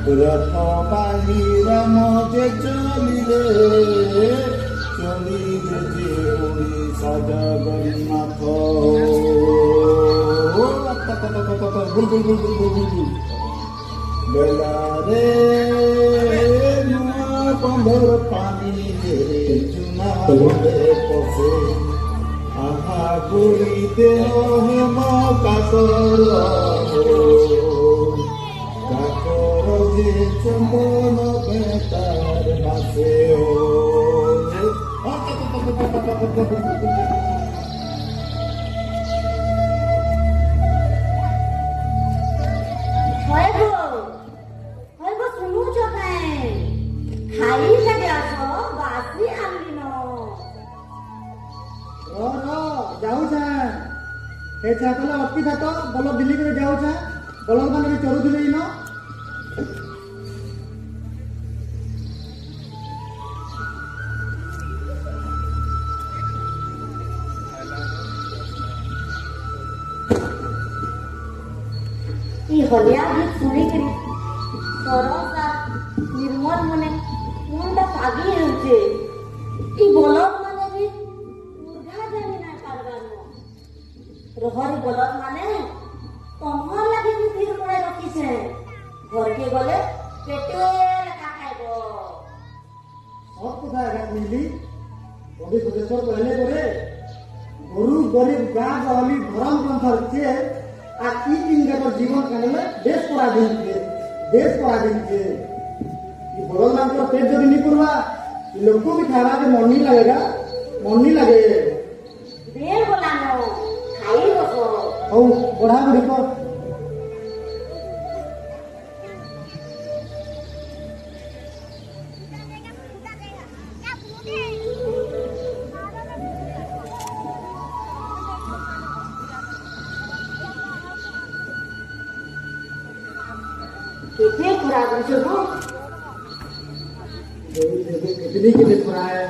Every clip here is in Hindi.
রথ বাহিরা মজে চলিলে চলিলে যে ওড়িশা জগন্নাথ। বেলারে বন্ধর পানি চুনা পশে আহা গুড়িতে হেম কাকর কাকর যে চন্দন বেতার বাসে। ଅଟକି ଥାତ ବଲ ଦିଲ୍ଲୀ କରି ଯାଉଛେ ବଲଦ ମାନେ ବି ଚରୁଥିଲେ ଇନ। ଇ ହଲିଆ ଗୀତ ଶୁଣିକିରି ସରସ ନିର୍ମଳ ମନେ ମନଟା ପାଗି ହେଉଛେ। ଇ ବଲଦ ମାନେ ବି ମୁର୍ଘା ଜାଣି ନାଇଁ ପାରବାର। রহরি বলদ মানে তোমার লাগি भी धीर করে রাখিছে। ঘরকে গলে পেটে লেখা খাইব। সব কথা একা কইলি কবি সুদেশ্বর কইলে করে গরু গরিব গাঁ গহলি ভরম গ্রন্থর চেয়ে আর কি তিনটার জীবন কাটলে দেশ পরাধীন দেশ পরাধীন বড় মানুষের পেট যদি নি করবা লোক भी खाना के मन नहीं लगेगा मन नहीं लगे। দের বলানো খাই বসো। হও বড়া বুড়ি কর। কেতে খরা বসো গো। कितनी खरा है।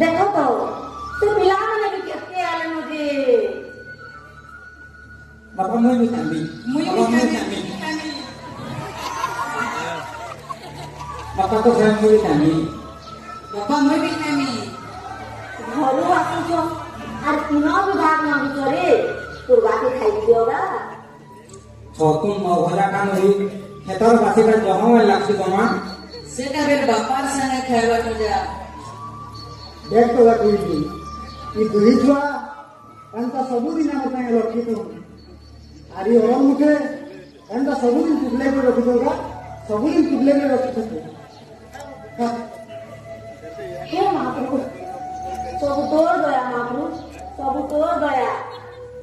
देखो तो पिला मैंने भी कहते आले मुझे बाबा मुझे भी चांदी बाबा तो घर मुझे चांदी बाबा मुझे भी चांदी घरू आसुछ और तीनों विभाग न बिचरे तोर बाकी खाई दियोगा। तुम भजा कान हुई खेतर बासी का जहां में लाक्षी जमा सेटा बेर बापार संगे खाइबा तो जा देख तो कोई ई दुही छुआ एंता सबु दिन मते लक्ष्य तो आरी ओरम मुखे एंता सबु दिन टुकले को रखि दोगा सबु दिन टुकले में रखि सकते। हे महाप्रभु सब तोर दया महाप्रभु सब तोर दया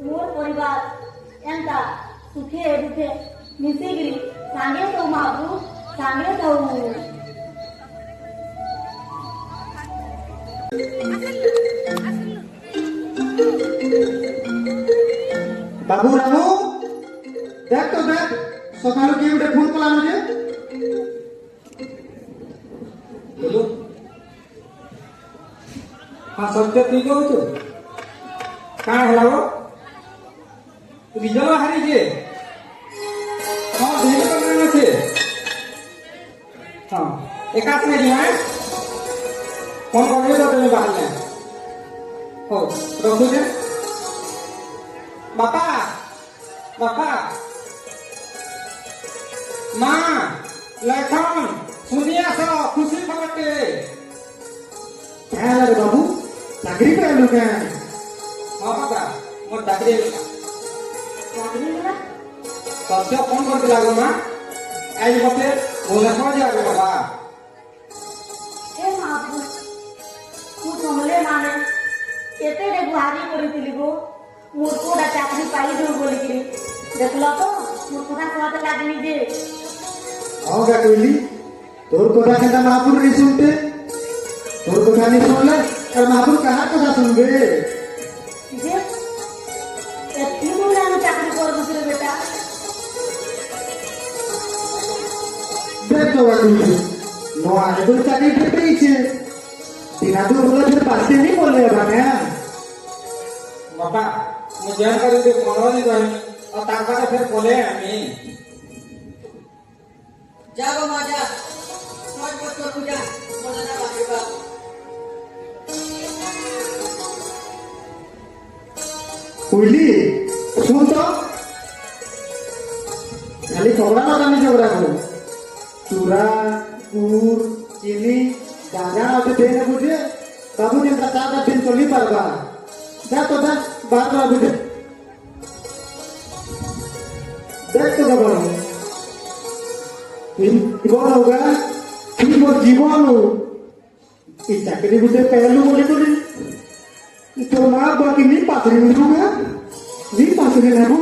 मोर परिवार एंता सुखे दुखे मिसिगिरी सांगे तो महाप्रभु सांगे तो बाबू रामू देख तो देख सकाल के उठे फोन कला मुझे बोलो। हाँ सत्य ठीक हो तो कहाँ है वो रिजल्ट हारी जे हाँ भेज करने से हाँ एक हाथ में दिया है फोन कर तो तुम्हें बाहर में हो रखो जे बापा बापा माँ लखन सुनिया सो खुशी खबर के क्या लगे बाबू चाकरी पे लोग हैं। हाँ बाबा मोर चाकरी सत्य फोन करते लागो माँ आज बते बोले समझ आ गए बाबा। हे महाप्रभु तू समले माने केते रे गुहारी करितिली गो मोर कोडा चाकरी पाई दो बोली कि देखलो तो मोर कोडा कहते लागनी जे आओ क्या कोइली तोर कोडा केटा महापुर रे सुनते तोर कोडा नहीं सुनले और महापुर कहां कोडा सुनबे जे एती मोला चाकरी कर दूसरे बेटा देख तो कोइली नो आगे तो चाकरी पेटे ही छे बिना तो बोला फिर पासे नहीं बोले बाने बापा ମୁଁ ଜଏନ୍ କରିବି 15 ଦିନ ରହିବି ଆଉ ତାପରେ ଫେର ପଳେଇ ଆମେ जा गो माँ जा मत मत कर पूजा मजा ना बाबा कोयली सुन तो खाली कपड़ा लगाने झगड़ा करो चूरा गुड़ चीनी गांजा होते देने बुझे बाबू दिन का 4 दिन चली पारबा जा तो जा बाहर जा बुझे देख तो खबर जीवन होगा फिर वो जीवन हो इस चाकरी बुझे पहलू बोले तो नहीं तो माँ बाकी नहीं पात्री मिलूंगा नहीं पात्री ना वो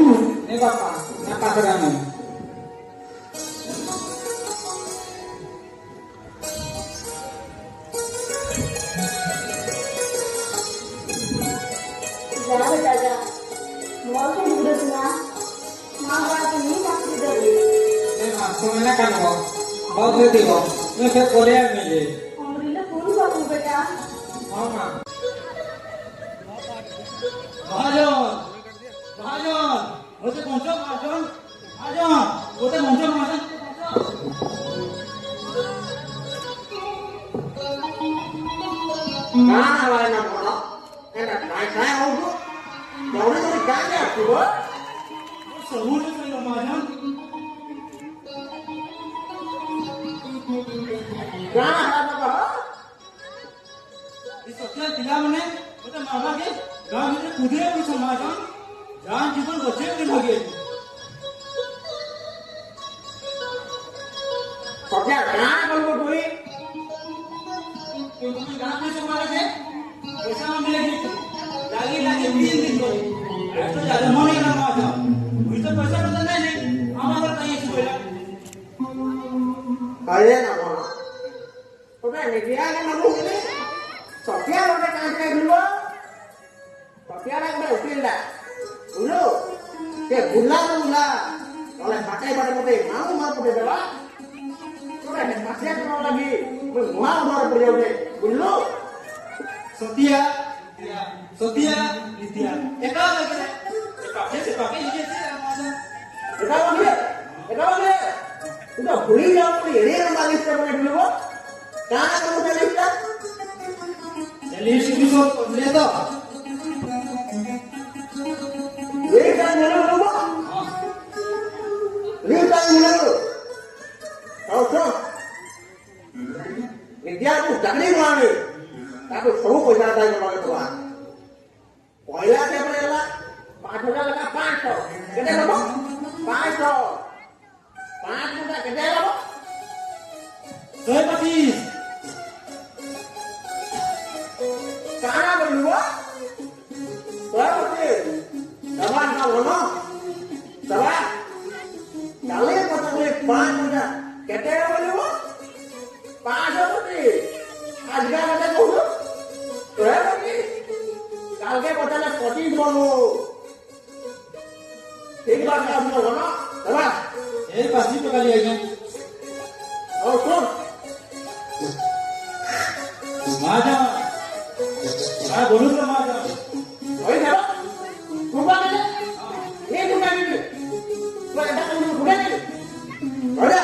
ଏ ବାପା ନା ପାଖରେ ଆମେ जा बेटा जा मोर के बुढ़े सुना माँ बाप नहीं पाती दे ଏ ମା ତୁମେ ନା କାନବ ବହୁତ ଦିବ ମୁଁ ଫେର ପଳେଇ ଆମେ ଯେ अमरीला फोन करू बेटा ହଁ ମା ମହାଜନ ମହାଜନ ମୋତେ ପଞ୍ଚ ମହାଜନ ମହାଜନ ମୋତେ ପଞ୍ଚ ମହାଜନ कहाँ हमारे नाम बोला ऐसा काय काय हो तो दौड़े तो क्या क्या आपको वो ସବୁ ମହାଜନ कहाँ हमारा कहा ଏ ସତ୍ୟ ପିଲାମାନେ ମୋତେ ମାମାକେ ଗାଁ ଭିତରେ କୁଦିଏ ବି ସମାଜନ ଗାଁ ଜୀବନ ବଚେଇ ବି ଲଗେଇ सत्या कहाँ बोलो कोई तुम्हें गाँव में समाज है पैसा मिलेगी लागी लागी 3 दिन को ऐसा ज्यादा होने का बात है कोई तो पैसा पता नहीं हमारा कहीं से बोला अरे ना बोला तो मैं निकिया के ना बोले सत्या लोग कहाँ से बोलो सत्या लोग मैं उठिल ला बोलो के बुला तो बुला kalau pakai pada putih mau putih bela sudah nih masih ada lagi mau baru beliau deh dulu Satya Satya नित्या एका लगे से पाके ये से हमारा kita lagi udah beli jauh beli ini yang balik siapa dulu kok karena kamu balik kan चलिए शुरू को ले दो ini kan dulu kok ini kan dulu tahu tuh India tuh jangan mana tapi semua pun ada yang orang tua पहला क्या पड़ेगा 5,000 लगा 500 कितने लगो 500 5 कितने लगो 125 कहाँ पर हुआ berapa Sabar kau no Sabar kali pata boleh 5,000 कितने बोले 500 रुपये आज का कते कहू berapa काल के पता 25 बोलो ठीक बात का बोलो ना Sabar ये पासी पे कल आएगा और सुन माजा आ बोलूं तो माजा Oi, क्या रुपा ले ये रुपा ले वो ऐसा कौन रुपा ले अरे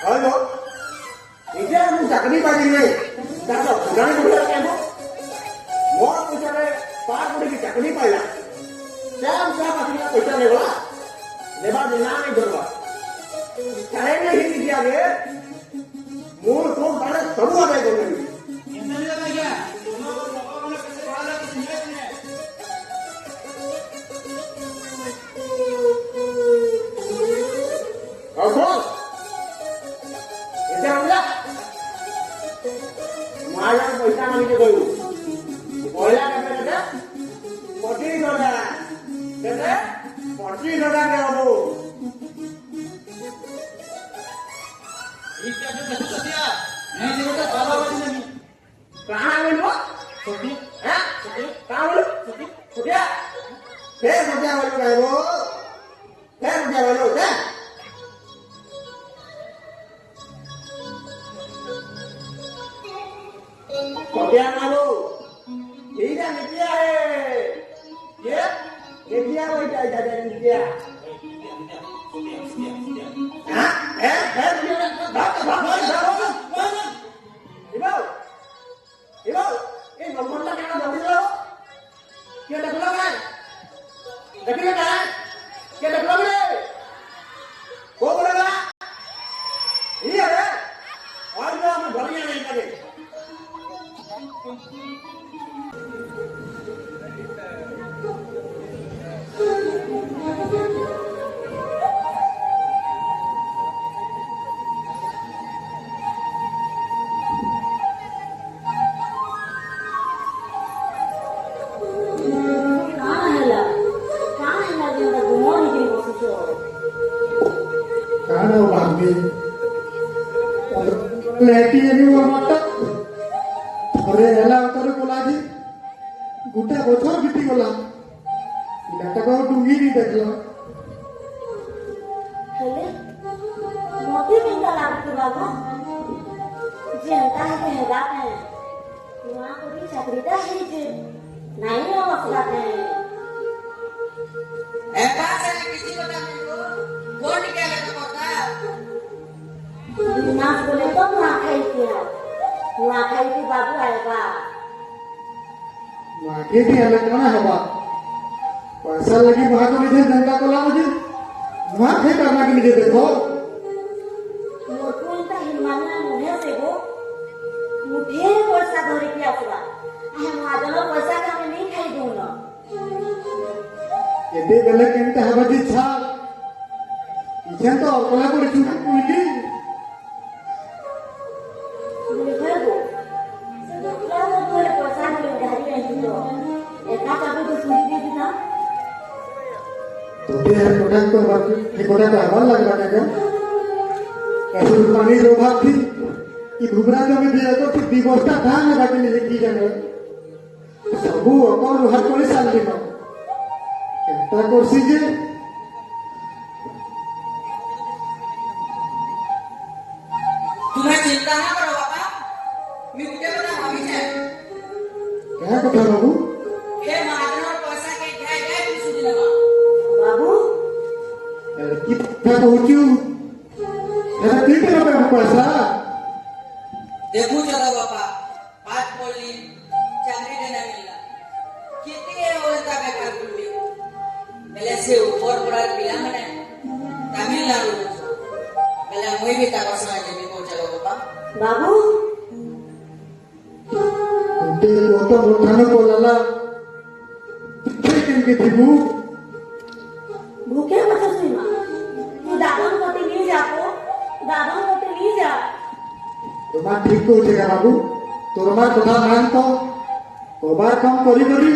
हेलो इसे हम चाकरी पाई नहीं दादा गाने को बोला क्या वो मोर पैसा ले पार पड़ी की चाकरी पाइला क्या पाती पैसा ले बोला लेबा देना नहीं करवा चाहे नहीं दिया गे मूल तो बारे सब आ गए बोले कितना लगा क्या दोनों को मौका वाला पैसे बढ़ा ला किसी ने और कौन इधर बोला माला पैसा मांगे गयो बोला कहते 25,000 कहते 25,000 के हो ये क्या जो सत्या नहीं देखो तो बाबा बन नहीं कहाँ है वो सत्या हैं कहाँ बोलो सत्या फिर सत्या बोलो क्या वो फिर सत्या बोलो क्या क्या मारो ठीक है निकिया है ये निकिया वो जाए निकिया हाँ है इबो ये नंबर ला क्या दौड़ी लो क्या डकला है डकला क्या है क्या डकला है वो बोलेगा ये है और जो हम बढ़िया नहीं करे ಕಾಣೋ ಬಾಂಬೆ ಲೇಟಿ ಎನಿ ಮಟ್ಟ ಅರೆ ಎಲ್ಲ ಅವತಾರ ಕೊಲಾಜಿ ಗುಡ್ಡ ಬছর ಬಿಟ್ಟಿ গলা ইলাটাকে ডুঙ্গি নি দেখলো ହେଲେ ମୋତେ କେନ୍ତା ଲାଗୁଛି ବାବା ଯେନ୍ତା ହେଲେ ହେବା କାଏଁ ନୂଆ କରି ଚାକିରିଟା ହେଇଛେ ନାଇଁ ନ ବସଲା କାଏଁ ऐसा से किसी को ना मिलो गोल्ड क्या लगा पता ଦୁଇ ମାସ ଗଲେ ତ ନୂଆ ଖାଇକି ବାବୁ ଆଇବା मागे भी हमें कौन हवा पैसा लगी वहां तो मुझे धंधा कोला मुझे वहां थे करना के मुझे देखो ମୋଠୁ ଏନ୍ତା ହିମାନା ନୁହେଁ ସେ ଗୋ ମୁଁ ଢେର ପଇସା ଧରିକି ଆସିବା ଆମେ ମହାଜନ ପଇସାକେ ଆମେ ନେଇ ଖାଇ ଦଉନ एदे बेले केनते हवा जी छा इछन तो कोला पड़ी चुना कुइली बुझे गो से तो क्या बोले पइसा नहीं उधारी रही तो एका चाबी तो सुनी दी ना तो ते कोटा को बात ये कोटा का हवा लग रहा है कैसे पानी रो भाग थी ये घुबरा जो में दिया तो कि दिवसटा धान है बाकी नहीं की जाने सबू और हर कोई साल दिनो केनता करसी जे तुम्हें चिंता ना करो बाबा मैं उठे बना भाभी से क्या कथा बाबू ये महाजन और पैसा के जाए जाए कुछ दिन लगा बाबू की था कहूचू एरा तीन रुपए पैसा देखो चलो बाबा बात बोली चाकरी देना मिला कितने औरत बेकार बोली पहले से ऊपर पड़ा पिला मैंने तमिलनाडु पहले मुझे भी तक समझ में को चलो बाबा बाबू उनके तो मोठानो को लाला लेकिन के थीबू भूखे मत सुई मां तू दादन कोते नहीं जाको दादन कोते नहीं जा तुम्हार ठीक को उठेगा बाबू तोरमा कथा मान तो कोबार कम करी करी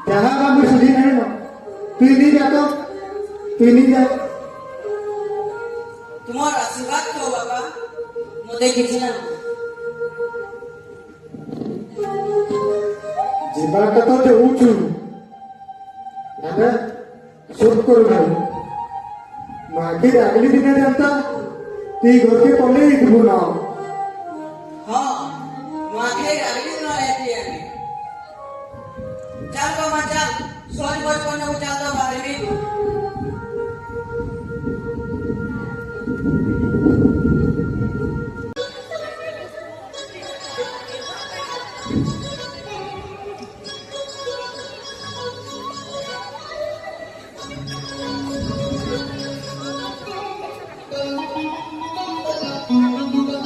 जहां बा मुझे सुधी नहीं न तू नहीं जा तो तू नहीं जा तुम्हारा आशीर्वाद क्यों बाबा मुझे किसी ना जीवा का तो ते ऊंचू दादा सब करू भाई मागे अगली दिन जानता ती घर के पले इतबू ना हाँ मागे अगली दिन रहती है चल बाबा चल सोच बचपन में चलता बारे में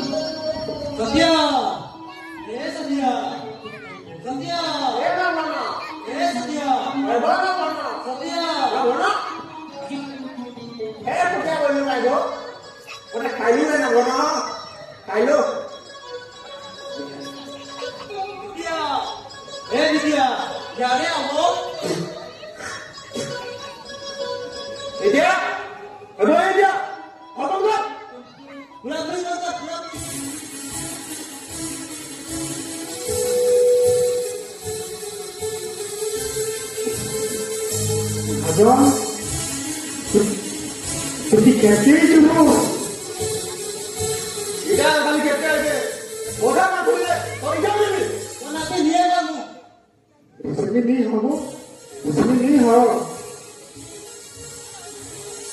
सत्या ए सत्या सत्या ए मामा ए सत्या ए बोलो मामा सत्या बोलो ए क्या बोल रहा है वो उन्हें खाई ना बोलो खाई लो विद्या ए विद्या यारे आओ इधर अबे इधर अब बोलो पूरा नहीं करता पूरा भगवान तुझी कैसे जुमो इधर वाली कहते हैं ओढ़ा ना भूले और इधर भी कोना इसमें नहीं हो वो, इसमें नहीं हो।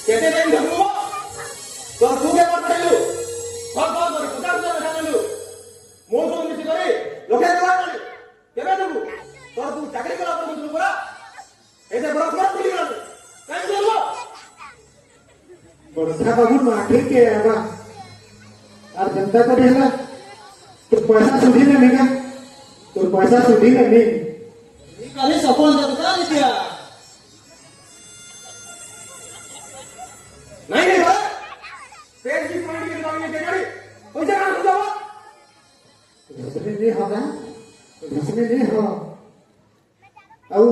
केते टाइम धरबो तो तू के बात कइलु कौन कौन करे 50 बैठा कइलु मो तो मिसी करे लोके देवा करे केबे देबु तो तू चाकरी करा पर तू करा एते बड़ा बड़ा मिली गला काई देबो बड़का बाबू माठे के आवा और जनता को देला तो पैसा सुधी ने निका तो पैसा सुधी ने नहीं काले सपन देता नित्या नहीं नहीं भाई पेट की पॉइंट की दुकान में टेकड़ी पैसा कहां से जावा इसमें नहीं होगा, इसमें नहीं हो। अब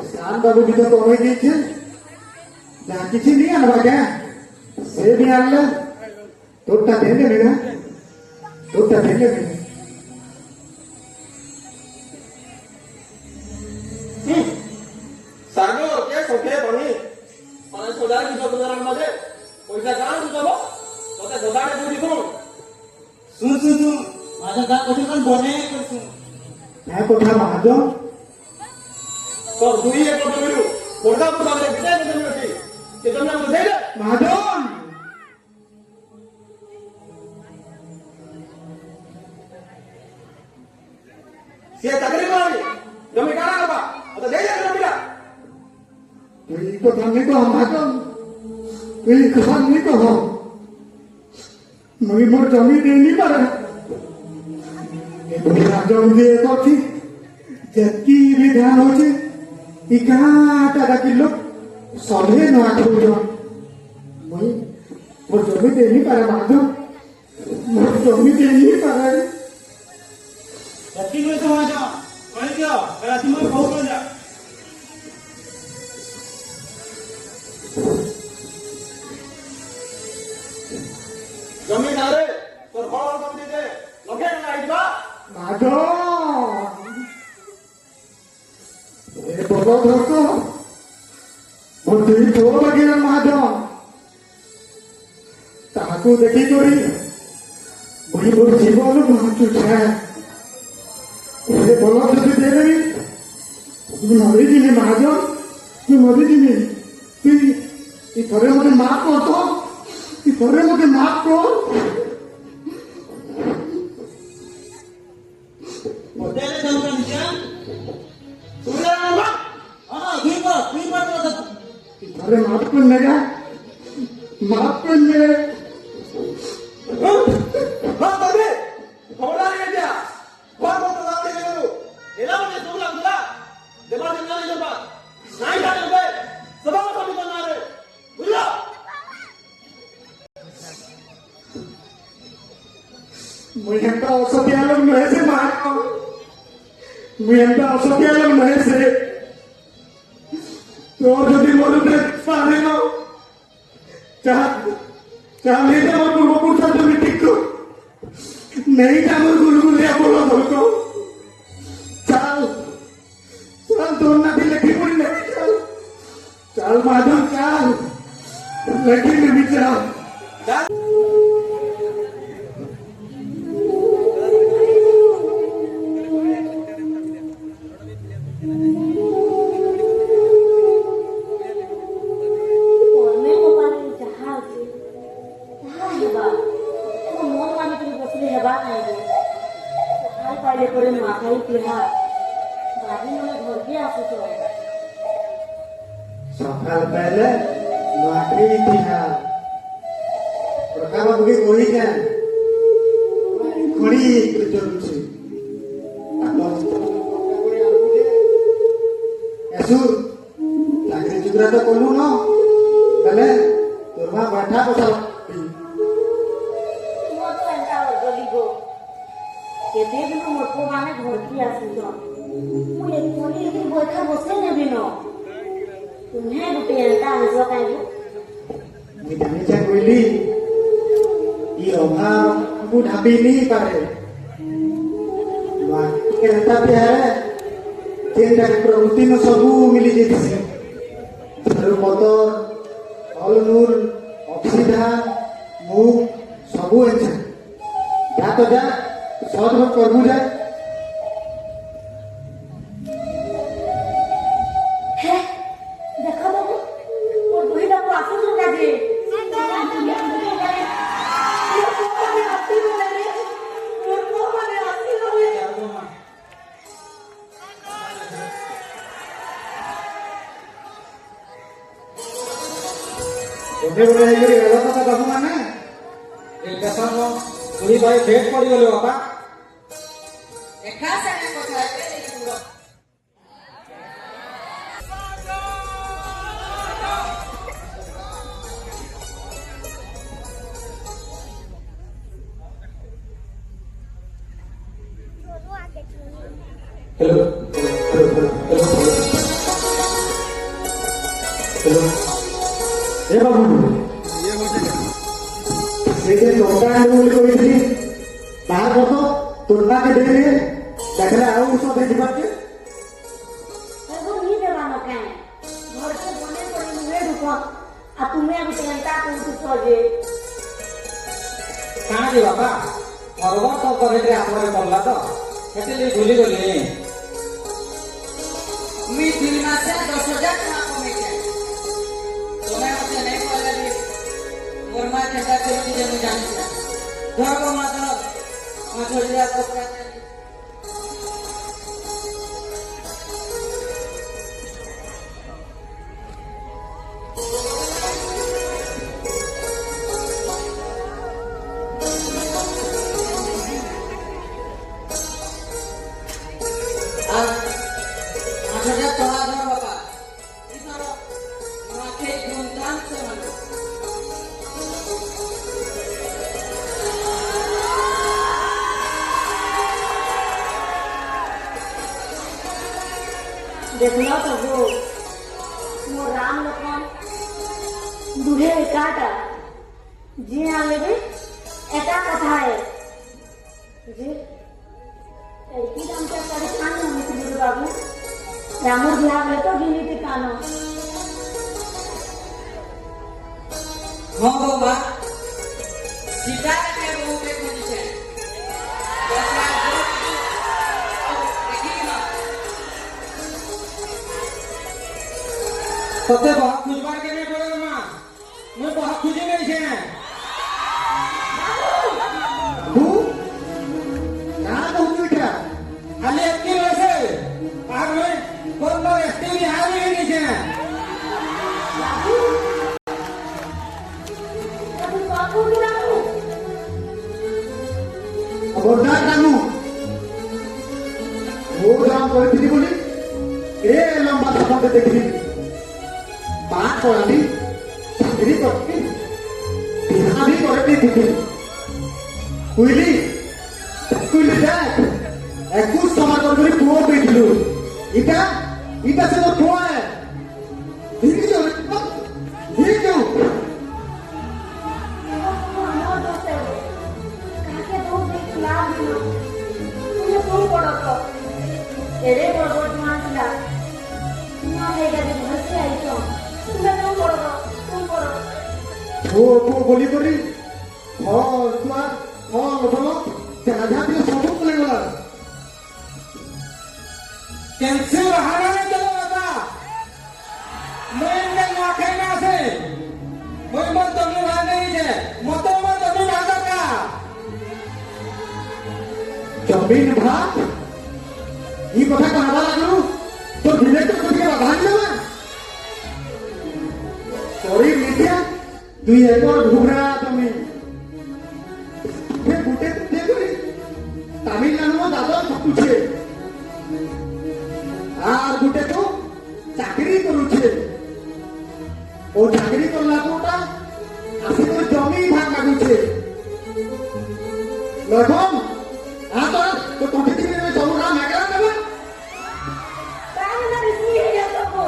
शान बाबू भी तो कोई नहीं थे, जहाँ किसी नहीं आना क्या? से भी आना, तोटा देंगे मेरा, तोटा देंगे मेरा। सागो के सोके बनी और सोडा की जो गुजारा मजे पैसा कहां से जावा तो ते गोदाड़े पूरी करो सुन माझा गा कठीण पण बने करसु मैं कोठा महाजो, तो दुई एक कोठा मिलू कोठा कोठा रे बिटे के मिलती के तुमने मुझे दे महाजो, से तकरीब वाली जमी काना करबा तो दे दे मिला तुझी को थाने को महाजो, तुझी कहां नहीं को हो, मुझे मोर जमी दे नहीं पारा। ये बुढ़ा जमी दे तो थी, जबकि विधान हो चे, इकाता का किलो सौदे न आठो जो, मुझे मोर जमी दे नहीं पारा महाजो, मोर जमी दे नहीं पारा। जबकि में तो आ जा कहीं क्या रात में बहुत हो जा जमीन आरे तो बड़ा जमीन दे लोके ना आइबा महाजो, ये बोलो धोको, मोर तुई तो लगे ना महाजो, ताकू देखी कोरी, मुझे मोर जीवन बहुत चुचा है। ये बोलो तो दे रही, तुम मरी जी में महाजो, तुम मरी जी में, तुम इतने मुझे माफ कर तो, इतने मुझे माफ कर। होटल जाऊं का निशा सुना ना हां ठीक बात तो अरे माफ कर लेगा, माफ कर ले। हां बाबे खबरदार है क्या कौन कौन बात कर रहे हो एला मुझे सुन लगा देवा दिन नहीं जब नहीं जाने बे सब सब करना रे बुझला मुझे तो औसत आलम नहीं से मारो, मुझे तो औसत आलम नहीं से, तो जो मोर पे सारे नो, चाह नहीं तो मोर पूर्व पुरुष तो मिट्टी को, नहीं था मोर गुलगुलिया बोलो धोको, चाल दोनों भी लगी मुड़ी नहीं चाल, चाल माधव चाल, लगी नहीं चाल। କର୍ମେ ମୋ ପାଖରେ ଯାହା ଅଛି ତାହା ହେବା ମୋ ମନ ମାନିକରି ବସିଲେ ହେବା ନାହିଁ ଯାହା ପାଇଲେ ପରେ ନୂଆଖାଇ ତିହାର ବାଜି ମାନେ ଘରକେ ଆସୁଛ सकाल पहले नौकरी तिहार, प्रकार बगे कोई क्या, खड़ी चलू से, ऐसु लाकड़ी चुकरा तो कोलू न, पहले तुरमा बैठा बसा, ମୋ ତ ଏନ୍ତା ଗଲି ଗୋ କେତେ ଦିନ ମୋର ପୁଅ ମାନେ ଘରକେ ଆସୁଛ ମୁଁ ଏଥରି ଏଠି ବୈଠା ବସେଇ ନେବି ନ तुम्हें गोटे एंता हंसवा काहे मैं जाने चाह कोईली, ये अभाव को ढाबी नहीं पारे, बाकी कहता भी है, जेंटा प्रवृत्ति न सबू मिली जेती से, धरु मोटर, अलनूर, ऑक्सीजन, मूग, सबू ऐसा, जा तो जा, सौद भर करबू जा, ଗୋଟେ ଗୋଟେ ହେଇକରି ଗଲ ତ ବାବୁ ମାନେ ଷ୍ଟେସନ ପୁରୀ ଭାଇ ଫେଟ୍ ପଡ଼ିଗଲେ ବାପା। ଏକା ସାଙ୍ଗେ କଥା ହେବେ ଦେଖିବ। हेलो हेलो हेलो हेलो ଏ ବାବୁ ସେଇଠି ଟଙ୍କା ଆଣିବୁ ବୋଲି କହିଥିଲି ବାହାର କରିଦ ତୋର ପାଖେ ଦେଲେ ଦେଖିଲେ ଆଉ ଔଷଧ ହେଇଯିବାକେ एगो नहीं देवानो काहे घर से बने पड़ी मुहे रुको आ तुम्हें अभी टेंटा को सजे କାଣା ଯେ ବାପା ପର୍ବ ତ କରେଇରେ ଆମର ପଡିଲା ତ ସେଥିଲାଗି ଭୁଲି ଗଲି। मी 3 मासे 10,000 टका कमेइछे। तोमे मते नै कहले भी मोर मां केटा करूची जे मुई जानि छै। धरबो मात्र 5,000 कपड़ा दे। आ 5,000 टका धर बापा। ई धर माथे धूमधाम से मनाओ। देखलो तो वो मोर राम लखन दूरे एकाटा जी आले भी एका कथा है जी एकी नाम के करे कानो मित्र बाबू रामो बिहार में तो गिनी थी कानो हां बाबा सीता के बहुत एक होनी छै। तते बहुत खुजबार के नहीं पड़े मां मैं बहुत खुजी नहीं छे। तू ना तो उठा खाली एतकी वैसे आग में कोन तो एसटी भी आ भी नहीं छे। बाबू बाबू रामू अबोधा कानू वो जाम करथि बोली ए लंबा सफा देखि बात कराली चाकरी करती बिना भी करती थी कुइली कुइली देख 21 समाज করে পুরো পেটলো এটা এটা সে তো পুরো है धीरे जाओ धीरे जाओ मोर दोस्त है काके दो देख लाभ दिलो तुझे फोन पड़ो तो एरे बड़बड़ मानला ना लेगा जे घर से आई तो तुम्हें तुम पड़ो वो बोली करी हां तुआ हां बोलो जाजा भी सब बोले गला कैंसिल बहाना नहीं चलो बाबा मैं इनके माखे ना से कोई मत तुमने भाग नहीं है मतो मत तुमने भागा का जमीन भाग ये কথা कहवा लागलू तो ढिले तो तुझे भाग लेवा सॉरी मीडिया 2 एकड़ घुगरा जमीन फिर गुटे देखो तमिलनाडु में दादा छुटुछे আর গুটে তো চাকরি করুছে ও চাকরি করলা কোটা আসি তো জমি ভাগ মাগুছে লখন আ তো কোটি দিনে সব কাম মেগলা নেবে काहे ना रिसी है या तो को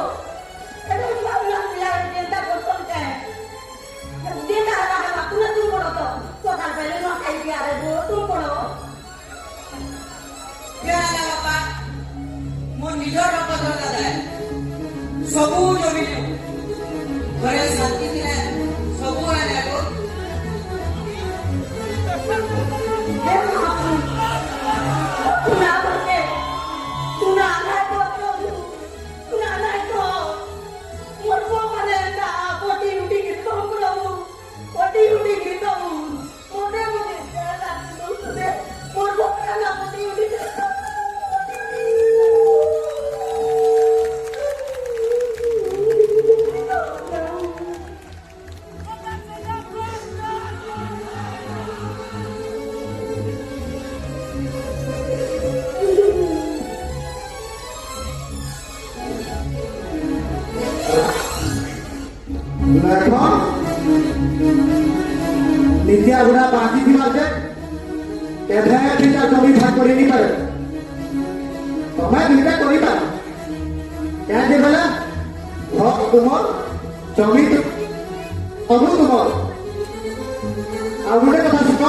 एरो लाभ लाभ मिला चिंता करतो काय देता रहा तुम पड़ो तो सकाल पहले ना खाई के आ रे तुम पड़ो क्या है बापा मो निजर पत्र दादा सबू जमी घरे शांति थिले सबू आने को हे महाप्रभु तू ना बोले तू ना आना तो मोर को माने ना पोटी उठी के तो प्रभु पोटी उठी के तो मोने मोने ना तुझे मोर को ना पोटी उठी के এখন নিতিয়া গুড়া বাকি দিবার যে কেভে দুইটা জমি ভাগ করে নি পারে তুমি দুইটা করিবা কেন যে বেলা ঘর তোমার জমি ସବୁ তোমার ଆଉ ଗୋଟେ କଥା ଶିଖ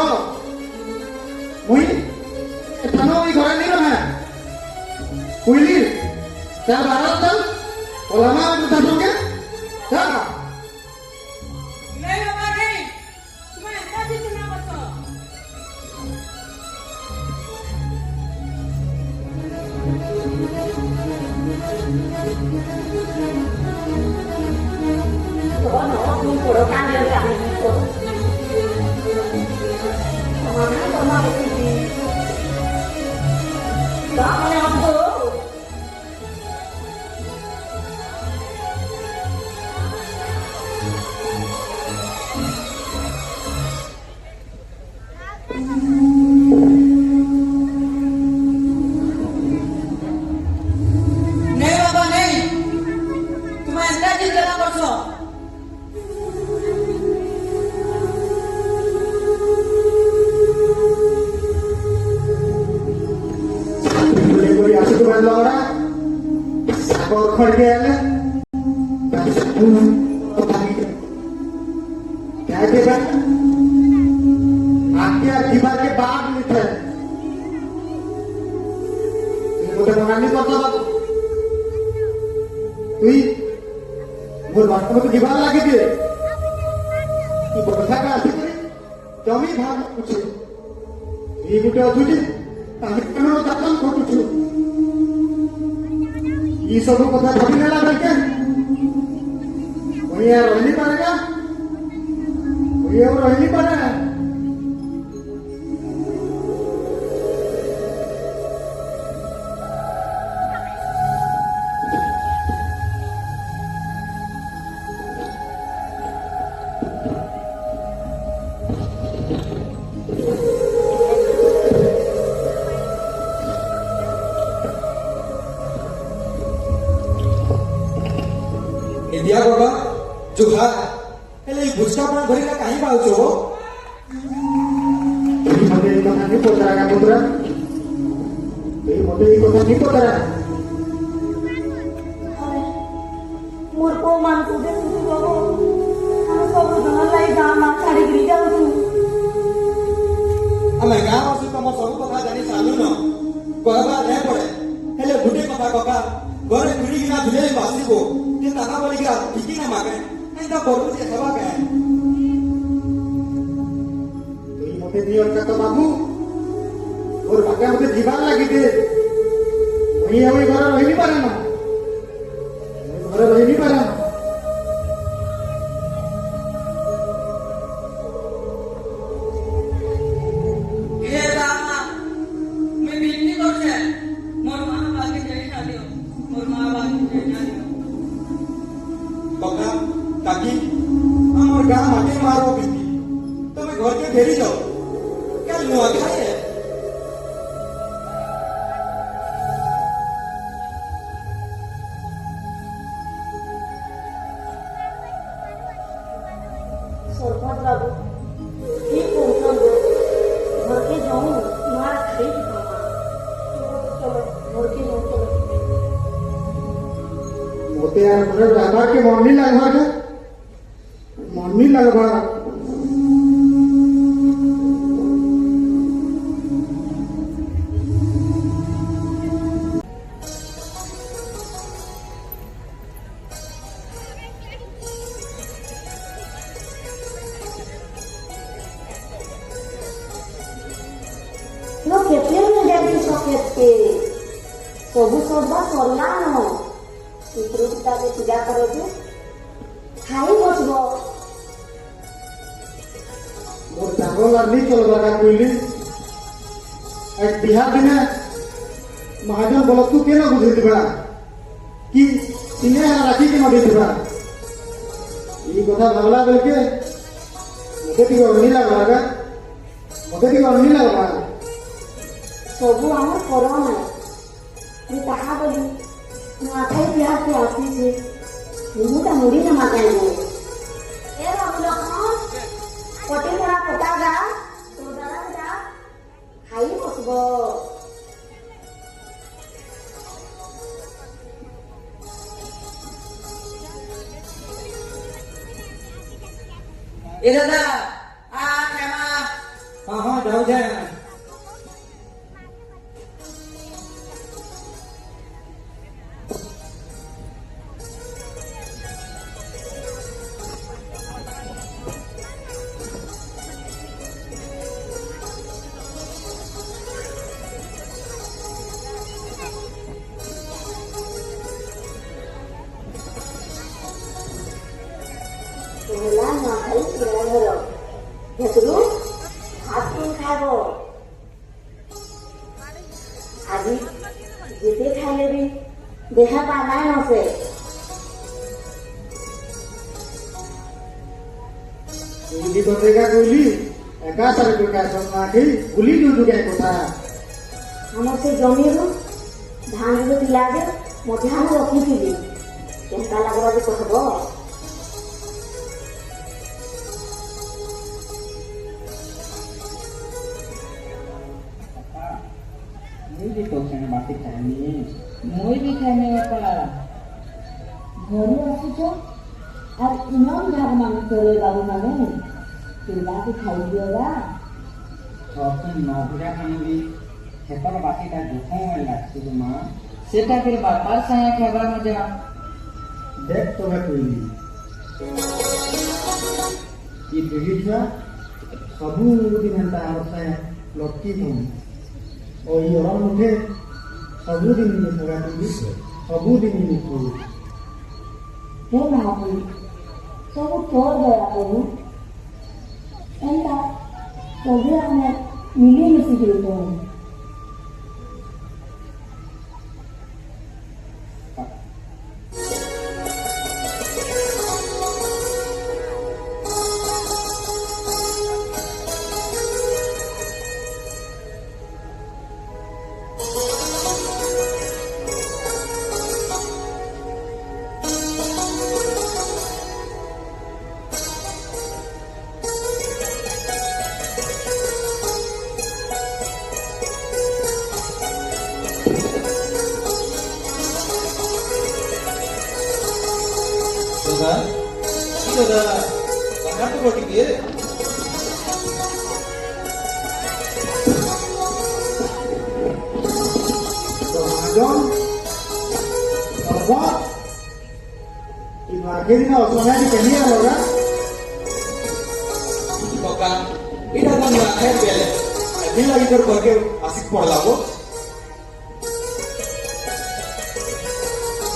ମୁଇଁ ଏଠାନ ଏଇ ଘରେ ନେଇ ରହେ କୁଇଲି ତାର ବାର ଚାଲ ଓଲାମା କଥା ସଙ୍ଗେ ଚାଲ नहीं बाबा नहीं तुम्हें ऐसा जितना बचो nó không có đâu can được cả mà nó có nói cái gì đó là không được नहीं बाबा नहीं तुम्हें ऐसा जितना बचो बोले कोई आसु तो बदला ओरा और खड़ के आले क्या के बा आके दीवार के बाद लिखे ये मुझे मनानी पड़ता बा तुई मोर बात में तो दीवार लागे दे ये बरसा का आसी करे जमी भाग पूछे ये गुटे अथुटी আমি কেন দাতন ঘটুছু এই সব কথা ভাবি নেলা বেলকে ওই আর রইনি পারে না ওই আর রইনি পারে না इंडिया बाबा जुहा हेले गुस्सा पण भरीला काही पावचो मते এই কথা নি পতরা का पुत्रा এই মতে এই কথা নি পতরা मोर को मान को दे तू बाबू हम सब धन लाई गाम मा छाड़ी गिरी जाऊ तू ଆମେ ଗାଁ ବାସୀ ତମ ସବୁ କଥା ଜାଣି ସାରୁନ କହିବା ରେ ପଡେ ହେଲେ ଗୁଟେ କଥା କକା ଘରେ ପିଢି କିନା ଧୁଲେ ବାସିବ ଯେ ତାହା ବୋଲିକି ଠିକି ନା ମାଗେ ଏନ୍ତା କରୁ ଯେ ହେବା କେ তুই মতে দিও তো বাবু ওর ভাগে মতে জীবন লাগি দে ওই আমি ঘরে রইনি পারে না ঘরে রইনি পারে না ये रामा मैं बिल्ली को से मोर मां बाकी जय ना दियो मोर मां बाकी जय ना दियो कका काकी আমার গাঁ মাটি মারো বিটি তুমি ঘরকে ফেরি যাও কাল নোয়া খাইয়ে सरपंच बाबू ठीक पहुंचल घर के जाऊं मार खाई चलो घर के जाऊं चलो মতে আর ঘরে রাবার के मन नहीं लगवा के मन नहीं लगवा नो केते न जाई सकेते सबु सबा सरला न पितृपिता के पूजा करो जे खाई बसबो मोर चांगो लानी चलवा का कोइली एक बिहार दिने महाजन बोलत तू केना बुझे दिबा कि सिने राखी के नदी दिबा ई কথা ভাবলা বলকে মতে কি অনি লাগবা মতে কি অনি লাগবা सबु हमर करो ना ये कहा बोली नुआखाई बिहार से आसी से मुटा मुड़ी न मागाई বসলো এখন কটি মরা পতা গা তোর দ্বারা যা খাই বসব এ দাদা ক্ষমা हाँ हाँ जाओ जाए তোলা না খাই তোরা ধর হেতু ভাত কোন খাব আজি যেতে খাইলে বি দেহা পানাই নছে गुली बतेगा गुली एका सारे को क्या सुनना की गुली दूध क्या कोता আমার সেই জমিরু ধান গুলো ଥିଲା যে ମଧ୍ୟାହ୍ନ ରଖିଥିଲି କେନ୍ତା ଲାଗବା ଯେ କହିବ मुझे भी तो संग बात करनी मुई भी खाने बापा घरू आସୁଛ আর ইমান ভাগ মাংস করে বাবু মানে ପିଲାକୁ ଖାଇଦିଅବା सब नौकरिया खाने भी खेतर बाकी का दुखों में लगती है माँ সেটা ফির বাপার সাথে খাবার মজা देख तो मैं कोई ये बिगी छुआ सबू दिन हेंता हमर से लटकी हूं और ये और मुझे सबू दिन ये सगा दी सबू दिन ये कोई ହେ ମହାପୁର ସବୁ ତୋର ଦୟା କରୁ ଏନ୍ତା ସବୁ ଆମେ ମିଳିମିଶି କରିବୁ দাদা কি দাদা বাংলা তো বটি দিয়ে तो महाजन और बात ये मार्केट में उसमें भी कहीं ना होगा ককা এটা তো না খাই পেলে একদিন লাগি তোর ঘরকে আসিক পড়লা গো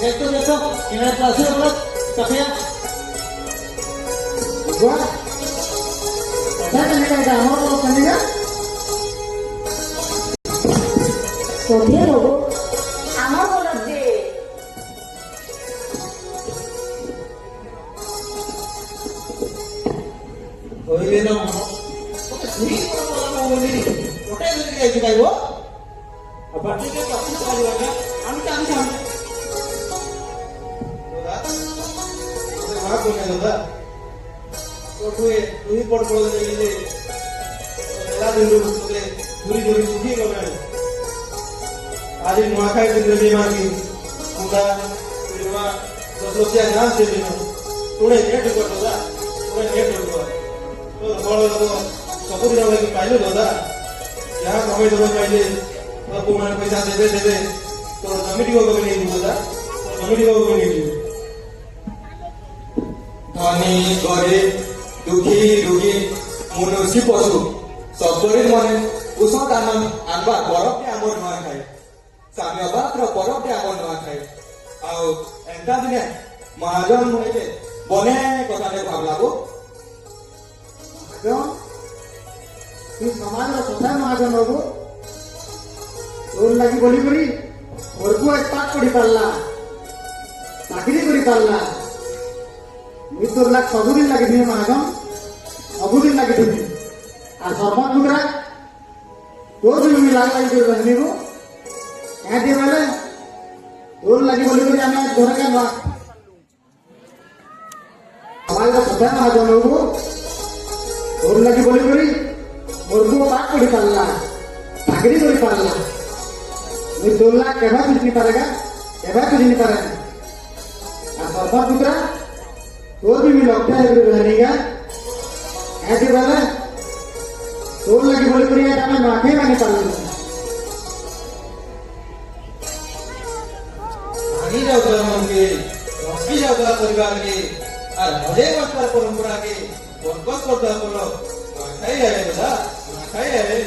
एक तो देखो इन्हें पैसे वाला कफिया हुआ पता करने का काम और करने का সন্ধে রব আমার বলত যে কইলে না তুই বলা বলি ওটাই যদি যাইতে পাইবো আবার ঠিক আছে আপনি পারিবা না আমি তো দাদা ওরে ভাগ কোনে দাদা তো তুই পড় পড় দিলে এলা দিন তোকে ঘুরি ঘুরি সুখী গবে আজ নোয়াখাই দিন রে মাগি কুদা পিলমা দসলসিয়া গান সে দিন তোড়ে নেট কর দাদা তোড়ে নেট কর তো বড় ସବୁଦିନ ଲାଗି ପାଇଲୁ ଦାଦା ଯାହା କମେଇ ଦେବ ପାଇଲେ ତୋ ପୁଅମାନେ ପଇସା ଦେବେ ତୋର ଜମି ଟିକେ କମି ନେଇଯିବୁ ଦାଦା ତୋର ଜମି ଟିକେ କମି ନେଇଯିବୁ ধনী গরিব দুঃখী রোগী মনুষ্য পশু সবরে মনে উষত আনন্দ আনবা পরবটি আমার নয় খাই স্বামী অবাত্র পরবটি আমার নয় খাই ଆଉ ଏନ୍ତା ଦିନେ ମହାଜନ ହଇଲେ ବନେ କଥାଟେ ଭାବଲାଗো महाजन तू समाज रो सदा महाजन होगो तोर लागी बोली करी और को एक पाठ पढ़ी पारला चाकरी करी पारला मुई तोर लाग सबुदिन लागी दिए महाजन सबुदिन लागी दिए আর সর্বাত মুদ্রা তোর জমি লাগ লাগি করে रहनिबो क्या दिए वाले তোর লাগি বলি করি আমি ঘরে কেন সবাই गाँव सदा महाजन हो तोर लगी बोली करी मोर को पाठ पढ़ी पारला चाकरी कर पारला मुझे 2 लाख केभा तुझी पारेगा केभा तुझी नहीं पारेगा और सरपंच पुत्रा तोर भी लक्ष्य है रहनेगा ऐसे वाला तोर लगी बोली करी है मैं माफी मांगे पारला आगे जाऊला मन के रस्की जाऊला परिवार के और मजे मस्तर परंपरा के बनकस करता बोलो खाई आवे दादा खाई आवे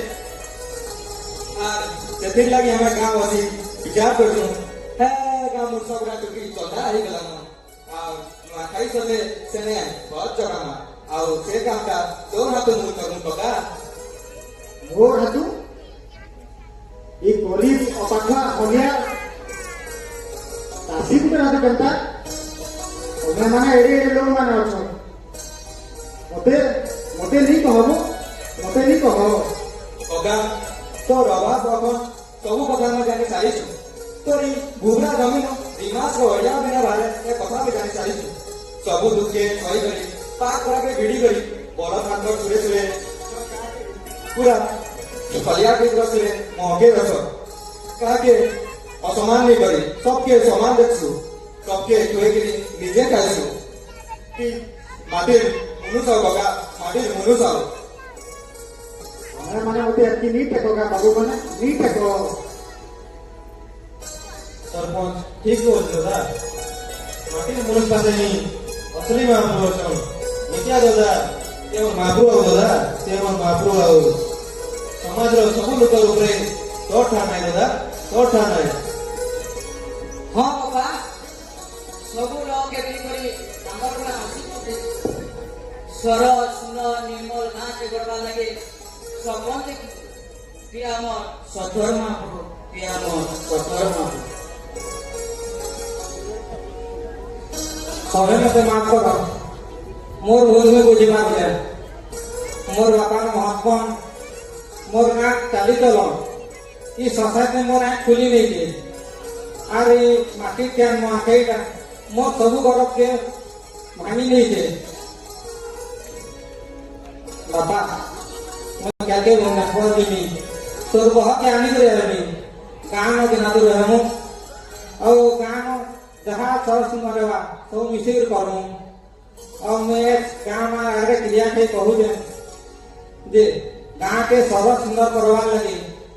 और सेथिर लगी हमें गांव वासी विचार करछो है गांव सबरा टुकी चलता ही गला और खाई सले सेने बहुत जगह और से काम का दो हाथ मुंह करूं पका मोर हाथू ये गरीब अपाखा हलिया तासी पुत्र हाथ करता ओमे माने एडे एडे लोग माने अछो मते मते नहीं कहबो ओगा तो रवा बाबा सब कथा में जाने चाहिए तोरी घुगरा जमीन दिमाग को हरिया बिना भारे ए कथा में जाने चाहिए सब दुखे सही करी पाक करा के भिड़ी करी बड़ा खानदार सुरे सुरे पूरा कलिया के रसरे महके रस कहा के असमान नहीं करी सबके समान देखसु सबके कोई के निजे कायसु कि माटिर मनुष्य बगा माटिर मनुष्य हमारे माने मते अति नहीं टेकोगा बाबू माने नहीं टेको सरपंच ठीक बोल दादा माटिर मनुष्य पासे नहीं असली महापुरुष छन् क्या दादा ये महापुरुष दादा ते महापुरुष आओ समाज रो सब लोग ऊपर तो ठाना है दादा तो ठाना है हाँ बाबा सब लोग के करी नंबर में आसी सरल सुंदर निर्मल गाँ के गड़बा लगे सबन के हम सधर्मा के हम सधर्मा सभी मते माफ करो मोर भूल में बुझी मार दिया मोर बापा महात्मा मोर नाक चाली चलो ये संसार में मोर आँख खुली नहीं थी अरे माटी क्या माकेगा मोर सबू गरब के भांगी नहीं थे बापा मैं क्या के बोलना खोल दी नहीं तोर बहुत के आनी करे नहीं गाँव में गिना तो रहे हूँ और गाँव जहाँ चल सुन रहा तो मिसिर करूँ और मैं गाँव में अरे क्रिया के कहूँ जे गाँव के सब सुंदर करवा लगे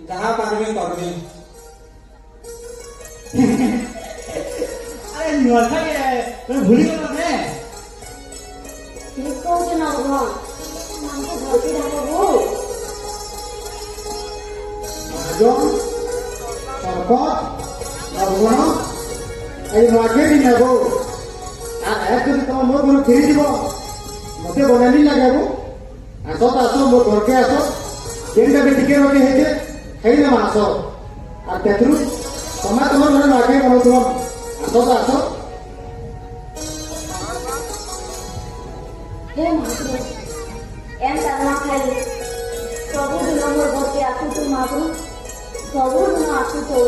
जहाँ पार में कर दी अरे नुआसा के तो भूली गलो ने ठीक कहू ना भगवान हमको धरती रखो महाजन सरपंच नरगुण এই মাঠে দিন নেব আর এক যদি তোমার মোর ঘর ফিরে দিব মতে বনানি লাগাবো আসো তো আসো মোর ঘরকে আসো যেটা বেটিকে রোটি হয়েছে খাই না আসো আর তেতরু তোমার তোমার ঘরে মাঠে বলো তোমার আসো তো আসো हे महाप्रभु एम करना खाई सबू दिन मोर घर के आसू तू महाप्रभु सबू दिन आसू तो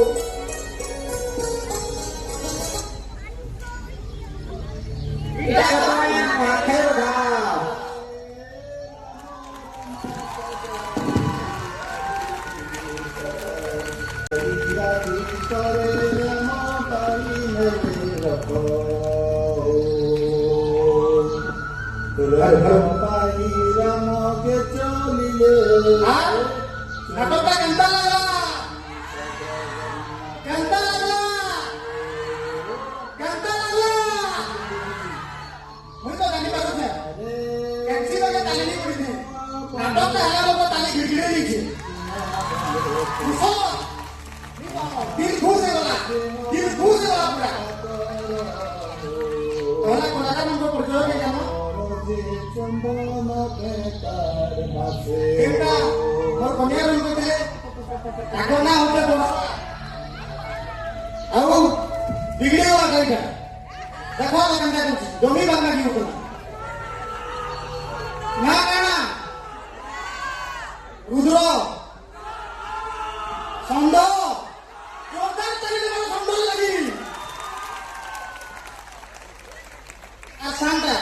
নাটকটা কেমন লাগলা কেমন লাগলা কেমন লাগলা মুই তো জানি পারছ না ক্যান্সি লগে তালি নি করি নে নাটকটা হেলা লোক তালি গিড়গিড়ে লিখি উসো দিল খুশ হয়ে গলা পুরা ওলা কোলাটা মন কো পড়ছো কে জানো এটা মোর কন্যা রূপ তে তাকো না হতে বড় আও বিগড়ে গলা গাইটা দেখো কেমন করছি জমি ভাঙা কি হতো না না না রুদ্র ছন্দ জোরদার তালি দেব ছন্দ লাগি আর শান্তা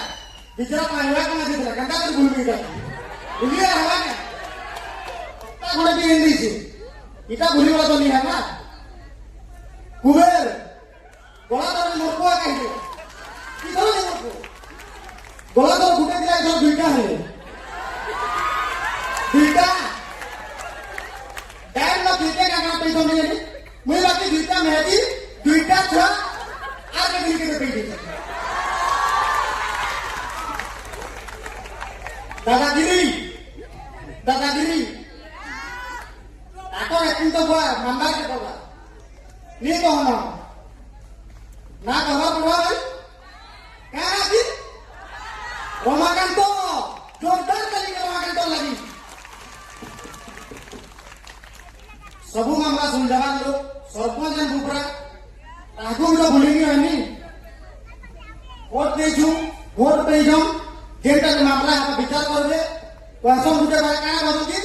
बिचरा पाइवा कना दिला कंदा कर भूल गई भूलिए हवा क्या ता घोड़े भी हिंदी से इटा भूली वाला तो नहीं है ना कुबेर गोला तो मोरको कहिए किधर ले मोरको गोला तो घुटे दिला इधर दुईटा है दुईटा डैम में दुईटे का काम पैसा नहीं है मुझे बाकी दुईटा मेहदी दुईटा छुआ आगे दिल के पैसे दादागिरी दादागिरी आको एक्टिंग तो हुआ मंदा के होगा नहीं तो होना ना कहवा पड़वा भाई क्या राजी रोमाकांतो जोरदार चली के रोमाकांतो लगी सबू मामला सुलझावा लो सरपंच ने बुपरा आगो तो भूलेंगे हमें वोट दे छू वोट पे जाऊं जेंटा के मामला आप विचार कर दे वैसा मुझे क्या बोलूंगी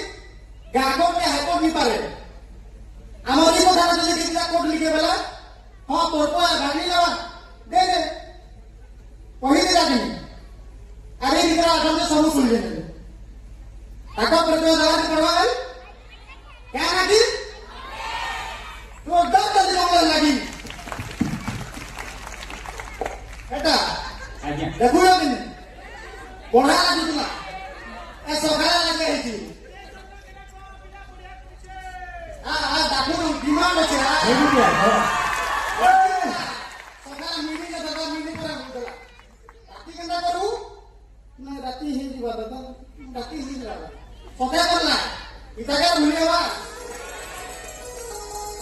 गाको पे हाईकोर्ट नहीं पारे हमारी को थाना से कितना कोर्ट लिखे वाला हाँ तोर को गाड़ी लगा दे दे वही दे जाती अरे निकला आसाम से सब सुन लेने ताको प्रतियों दवा करवा गई क्या लगी तो दस जल्दी मामला लगी बेटा देखो यार पढ़ा लगी तुला ए सकाळ लगे है आ दाखो डिमांड আছে आ सकाळ मिनी के दादा मिनी पर बोलला राती केंदा करू ना राती ही जीवा दादा राती ही जीवा सकाळ करला इता का भूलियावा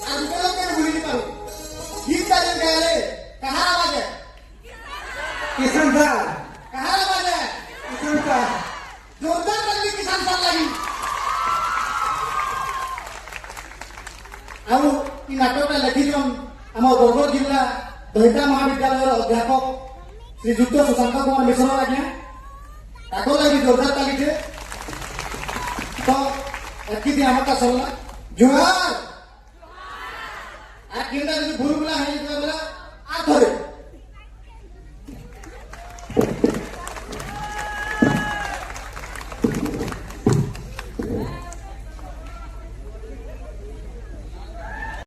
आज के लोग के भूली नहीं पारो ठीक तारीख गए कहां आवाज है किसान दा कहां आवाज है किसान का जोरदार लगी किसान साल लगी ଆଉ ଇ ନାଟକଟା ଲେଖିଛନ୍ ଆମ ବରଗଡ଼ ଜିଲ୍ଲା ଦହିଟା ମହାବିଦ୍ୟାଳୟର ଅଧ୍ୟାପକ ଶ୍ରୀଯୁକ୍ତ ସୁଶାନ୍ତ କୁମାର ମିଶ୍ର ଆଜ୍ଞା ତାଙ୍କ ଲାଗି ଜୋରଦାର ଚାଲିଛେ ତ ଏତିକି ଆମଟା ସରିଲା ଜୁହାର আর কেনটা যদি ভুল গুলা হয়ে যাবে